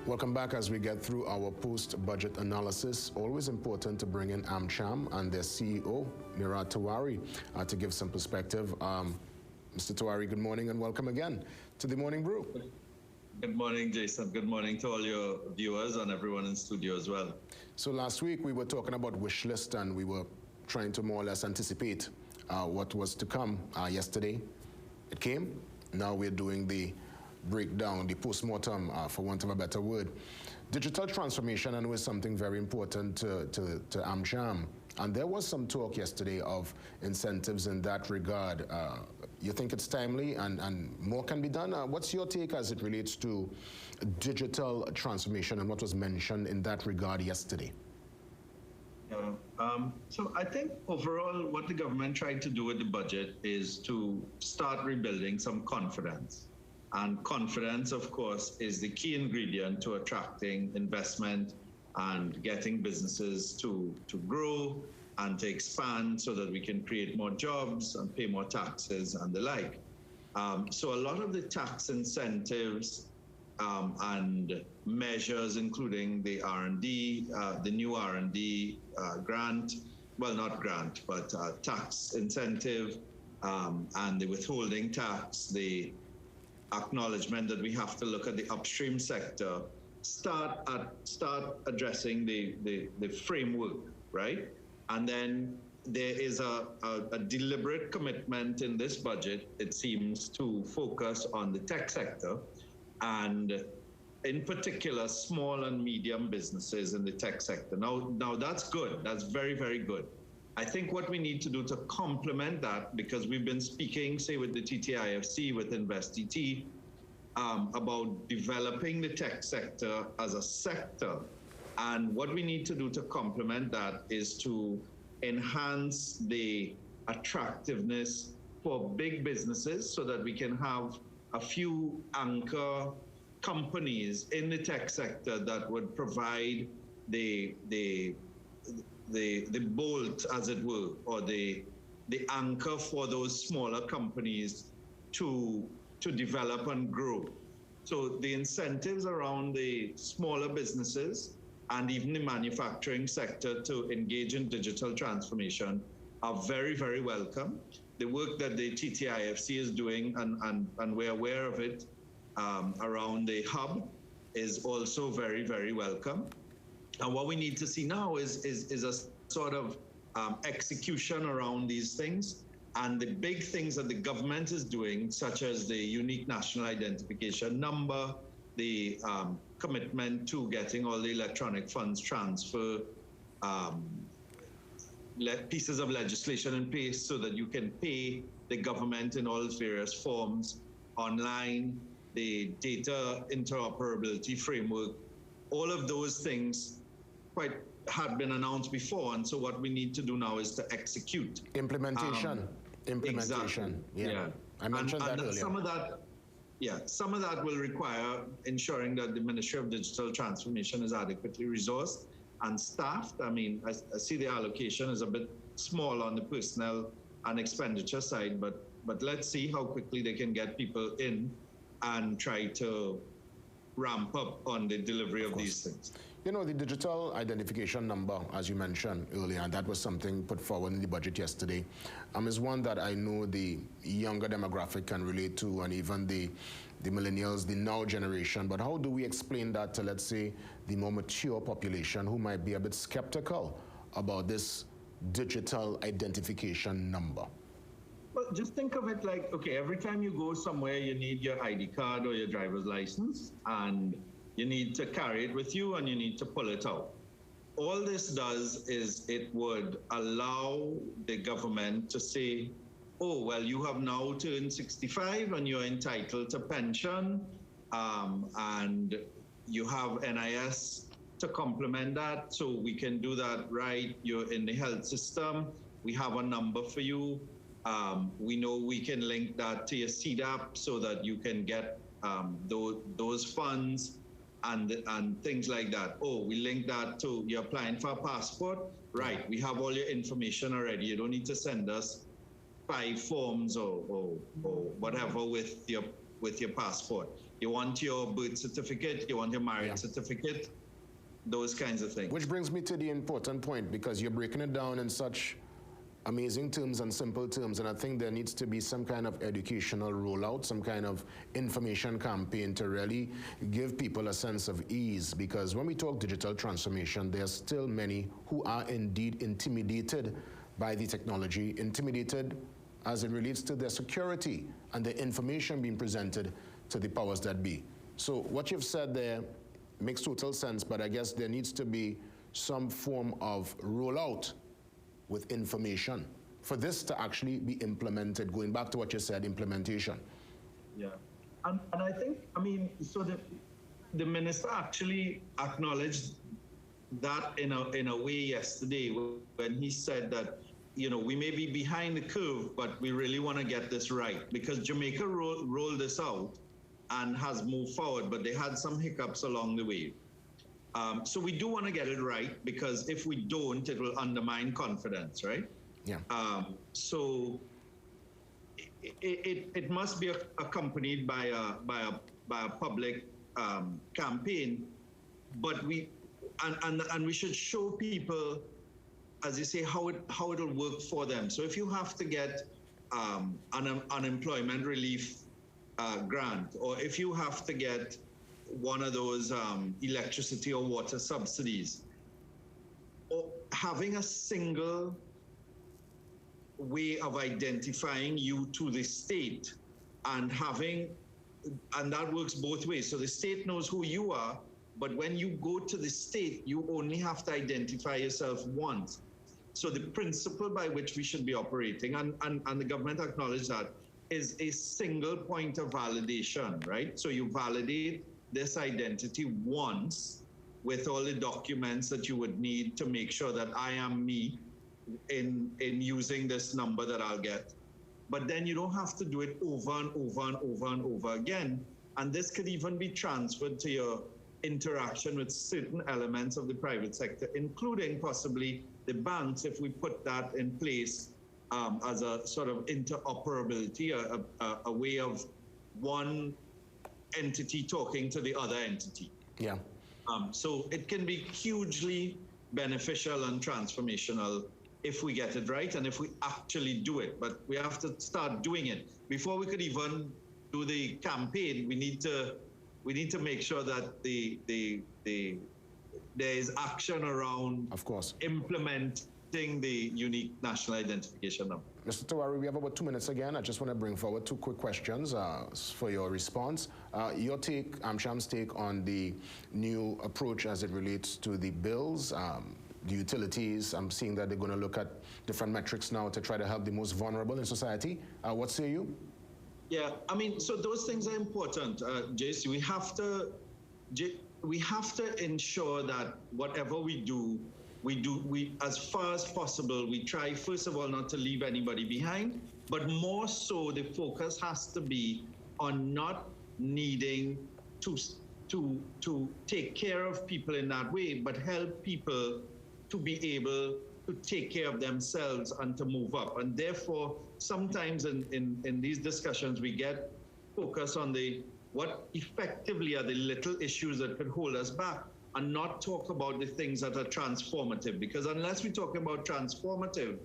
Welcome back as we get through our post-budget analysis. Always important to bring in AMCHAM and their CEO, Nirad Tewarie, to give some perspective. Mr. Tewarie, good morning and welcome again to the Morning Brew. Good morning, Jason. Good morning to all your viewers and everyone in studio as well. So last week we were talking about wish list and we were trying to more or less anticipate what was to come. Yesterday it came. Now we're doing the breakdown, the post-mortem, for want of a better word. Digital transformation, I know, is something very important to AMCHAM. And there was some talk yesterday of incentives in that regard. You think it's timely and more can be done? What's your take as it relates to digital transformation and what was mentioned in that regard yesterday? So I think overall what the government tried to do with the budget is to start rebuilding some confidence. And confidence, of course, is the key ingredient to attracting investment and getting businesses to grow and to expand so that we can create more jobs and pay more taxes and the like. So a lot of the tax incentives and measures, including the R&D, the new R&D grant, well, not grant, but tax incentive and the withholding tax, the acknowledgement that we have to look at the upstream sector, start addressing the framework, right? And then there is a deliberate commitment in this budget, it seems, to focus on the tech sector and in particular small and medium businesses in the tech sector. Now that's good. That's very, very good. I think what we need to do to complement that, because we've been speaking, say, with the TTIFC, with InvestTT, about developing the tech sector as a sector. And what we need to do to complement that is to enhance the attractiveness for big businesses so that we can have a few anchor companies in the tech sector that would provide the bolt, as it were, or the anchor for those smaller companies to develop and grow. So the incentives around the smaller businesses and even the manufacturing sector to engage in digital transformation are very, very welcome. The work that the TTIFC is doing, and we're aware of it, around the hub is also very, very welcome. And what we need to see now is a sort of execution around these things. And the big things that the government is doing, such as the unique national identification number, the commitment to getting all the electronic funds transfer, pieces of legislation in place so that you can pay the government in all its various forms online, the data interoperability framework, all of those things had been announced before, and so what we need to do now is to execute. Implementation. Exactly. Yeah. I mentioned that earlier. Some of that will require ensuring that the Ministry of Digital Transformation is adequately resourced and staffed. I mean, I see the allocation is a bit small on the personnel and expenditure side, but let's see how quickly they can get people in and try to ramp up on the delivery of these things. You know, the digital identification number, as you mentioned earlier, and that was something put forward in the budget yesterday, is one that I know the younger demographic can relate to, and even the millennials, the now generation. But how do we explain that to, let's say, the more mature population who might be a bit skeptical about this digital identification number? Well, just think of it like, okay, every time you go somewhere, you need your ID card or your driver's license, and you need to carry it with you and you need to pull it out. All this does is it would allow the government to say, oh, well, you have now turned 65 and you're entitled to pension, and you have NIS to complement that, so we can do that, right? You're in the health system, we have a number for you. We know we can link that to your CDAP so that you can get those funds and things like that. Oh, we link that to you're applying for a passport, right? We have all your information already. You don't need to send us 5 forms or whatever with your with your passport. You want your birth certificate, you want your marriage certificate, those kinds of things. Which brings me to the important point, because you're breaking it down in such amazing terms and simple terms, and I think there needs to be some kind of educational rollout, some kind of information campaign to really give people a sense of ease, because when we talk digital transformation, there are still many who are indeed intimidated by the technology, intimidated as it relates to their security and the information being presented to the powers that be. So what you've said there makes total sense, but I guess there needs to be some form of rollout with information for this to actually be implemented, going back to what you said, implementation. Yeah, and I think, I mean, so the minister actually acknowledged that in a way yesterday when he said that, you know, we may be behind the curve, but we really want to get this right, because Jamaica rolled this out and has moved forward, but they had some hiccups along the way. So we do want to get it right, because if we don't, it will undermine confidence, right? Yeah. So it must be accompanied by a public campaign, but we should show people, as you say, how it'll work for them. So if you have to get unemployment relief grant, or if you have to get one of those electricity or water subsidies, or having a single way of identifying you to the state, and that works both ways. So the state knows who you are, but when you go to the state, you only have to identify yourself once. So the principle by which we should be operating, and the government acknowledged that, is a single point of validation, right? So you validate this identity once with all the documents that you would need to make sure that I am me in using this number that I'll get. But then you don't have to do it over and over and over and over again. And this could even be transferred to your interaction with certain elements of the private sector, including possibly the banks, if we put that in place as a sort of interoperability, a way of one entity talking to the other entity. Yeah. So it can be hugely beneficial and transformational if we get it right and if we actually do it. But we have to start doing it. Before we could even do the campaign, we need to make sure that there is action around, of course, implementing the unique national identification number. Mr. Tewarie, we have about 2 minutes again. I just want to bring forward 2 quick questions for your response. Your take, AMCHAM's take on the new approach as it relates to the bills, the utilities. I'm seeing that they're going to look at different metrics now to try to help the most vulnerable in society. What say you? Yeah, I mean, so those things are important, JC. We have to ensure that whatever we do, as far as possible, we try, first of all, not to leave anybody behind, but more so the focus has to be on not needing to take care of people in that way, but help people to be able to take care of themselves and to move up. And therefore, sometimes in these discussions, we get focused on what effectively are the little issues that could hold us back, and not talk about the things that are transformative. Because unless we're talking about transformative,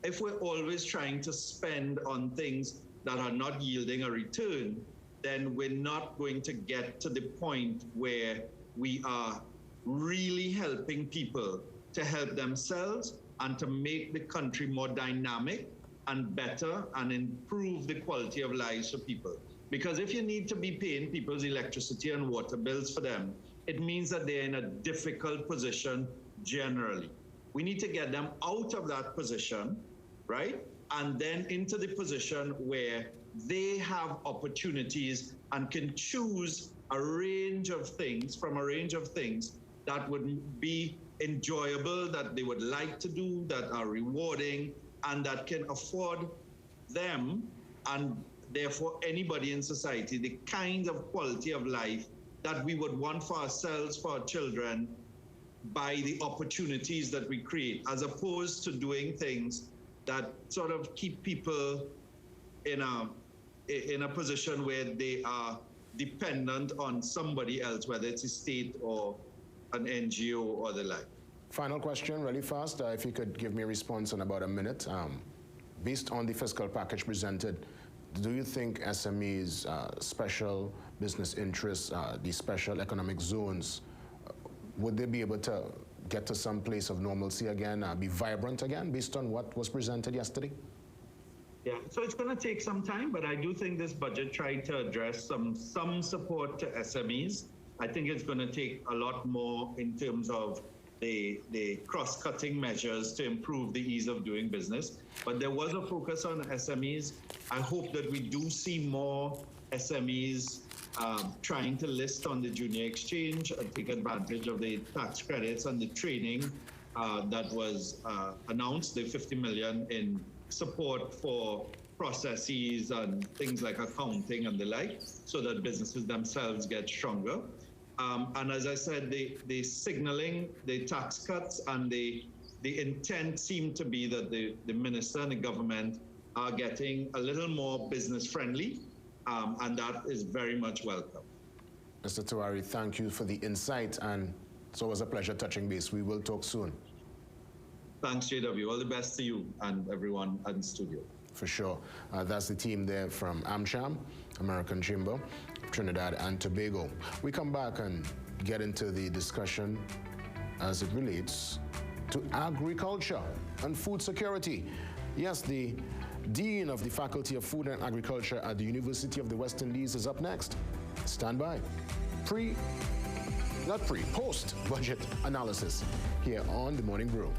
if we're always trying to spend on things that are not yielding a return, then we're not going to get to the point where we are really helping people to help themselves and to make the country more dynamic and better and improve the quality of lives for people. Because if you need to be paying people's electricity and water bills for them, it means that they're in a difficult position generally. We need to get them out of that position, right? And then into the position where they have opportunities and can choose a range of things from a range of things that would be enjoyable, that they would like to do, that are rewarding, and that can afford them, and therefore anybody in society, the kind of quality of life that we would want for ourselves, for our children, by the opportunities that we create, as opposed to doing things that sort of keep people in in a position where they are dependent on somebody else, whether it's a state or an NGO or the like. Final question, really fast. If you could give me a response in about a minute. Based on the fiscal package presented, do you think SMEs, special business interests, the special economic zones, would they be able to get to some place of normalcy again, be vibrant again, based on what was presented yesterday? Yeah, so it's going to take some time, but I do think this budget tried to address some support to SMEs. I think it's going to take a lot more in terms of the cross-cutting measures to improve the ease of doing business. But there was a focus on SMEs. I hope that we do see more SMEs trying to list on the junior exchange and take advantage of the tax credits and the training that was announced, the 50 million in support for processes and things like accounting and the like, so that businesses themselves get stronger. And as I said, the signaling, the tax cuts, and the intent seem to be that the minister and the government are getting a little more business friendly, and that is very much welcome. Mr. Tewarie, thank you for the insight, and it's always a pleasure touching base. We will talk soon. Thanks, JW. All the best to you and everyone in the studio. For sure. That's the team there from AMCHAM, American Chamber, Trinidad and Tobago. We come back and get into the discussion as it relates to agriculture and food security. Yes, the Dean of the Faculty of Food and Agriculture at the University of the West Indies is up next. Stand by. Post-budget analysis here on The Morning Brew.